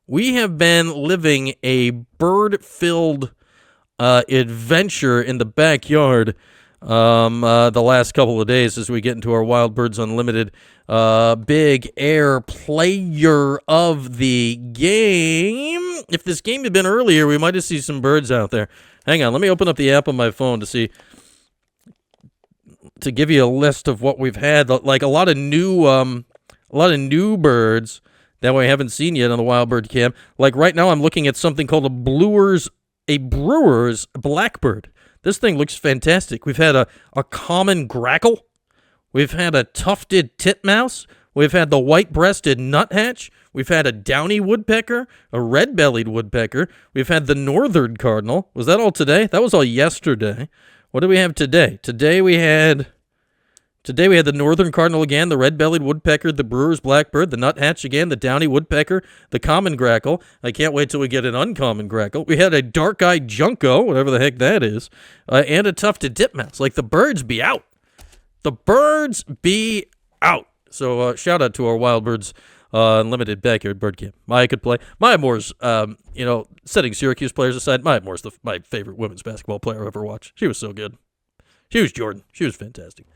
We have been living a bird-filled adventure in the backyard the last couple of days as we get into our Wild Birds Unlimited Big Air Player of the Game. If this game had been earlier, we might have seen some birds out there. Hang on, let me open up the app on my phone to give you a list of what we've had. Like a lot of new birds that we haven't seen yet on the Wild Bird Cam. Like right now, I'm looking at something called a brewer's blackbird. This thing looks fantastic. We've had a common grackle. We've had a tufted titmouse. We've had the white-breasted nuthatch. We've had a downy woodpecker, a red-bellied woodpecker. We've had the northern cardinal. Was that all today? That was all yesterday. What do we have today? Today we had the northern cardinal again, the red-bellied woodpecker, the brewer's blackbird, the nuthatch again, the downy woodpecker, the common grackle. I can't wait till we get an uncommon grackle. We had a dark-eyed junco, whatever the heck that is, and a tufted titmouse. Like, the birds be out. The birds be out. So shout out to our Wild Birds Unlimited Backyard Bird Camp. Maya could play. Maya Moore's, setting Syracuse players aside, Maya Moore's my favorite women's basketball player I ever watched. She was so good. She was Jordan. She was fantastic.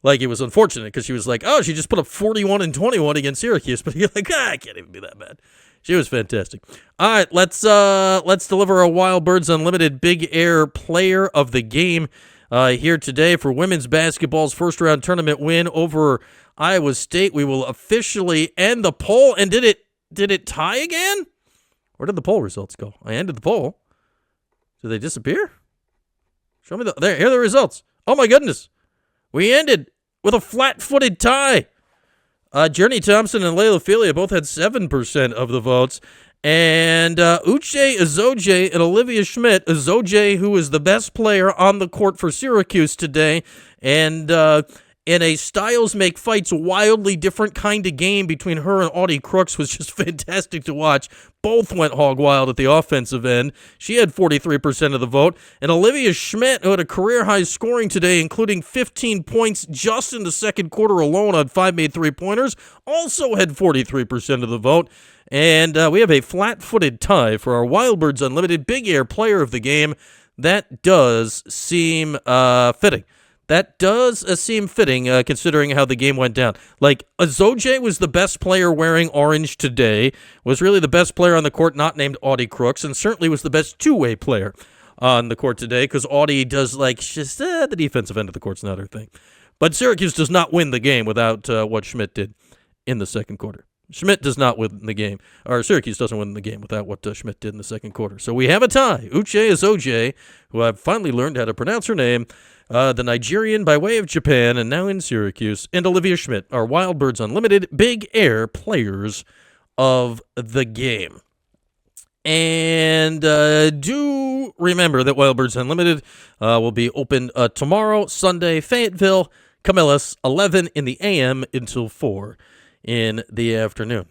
Like, it was unfortunate because she was like, oh, she just put up 41 and 21 against Syracuse. But you're like, I can't even be that bad. She was fantastic. All right, let's deliver our Wild Birds Unlimited Big Air Player of the Game here today for women's basketball's first-round tournament win over Iowa State. We will officially end the poll. And did it tie again? Where did the poll results go? I ended the poll. Did they disappear? Show me here are the results. Oh, my goodness. We ended with a flat-footed tie. Journey Thompson and Layla Filia both had 7% of the votes. And Uche Izoje and Olivia Schmitt, Izoje, who is the best player on the court for Syracuse today, and in a styles make fights wildly different kind of game between her and Audie Crooks was just fantastic to watch. Both went hog wild at the offensive end. She had 43% of the vote. And Olivia Schmitt, who had a career-high scoring today, including 15 points just in the second quarter alone on 5 made three-pointers, also had 43% of the vote. And we have a flat-footed tie for our Wild Birds Unlimited Big Air Player of the Game. That does seem fitting. That does seem fitting, considering how the game went down. Like, Izoje was the best player wearing orange today, was really the best player on the court not named Audie Crooks, and certainly was the best two-way player on the court today, because Audie does, the defensive end of the court's not her thing. But Syracuse does not win the game without what Schmitt did in the second quarter. Schmitt does not win the game, or Syracuse doesn't win the game without what Schmitt did in the second quarter. So we have a tie. Uche Izoje, who I've finally learned how to pronounce her name, the Nigerian by way of Japan and now in Syracuse, and Olivia Schmitt, our Wild Birds Unlimited Big Air Players of the Game. And do remember that Wild Birds Unlimited will be open tomorrow, Sunday, Fayetteville, Camillus, 11 in the a.m. until 4 in the afternoon.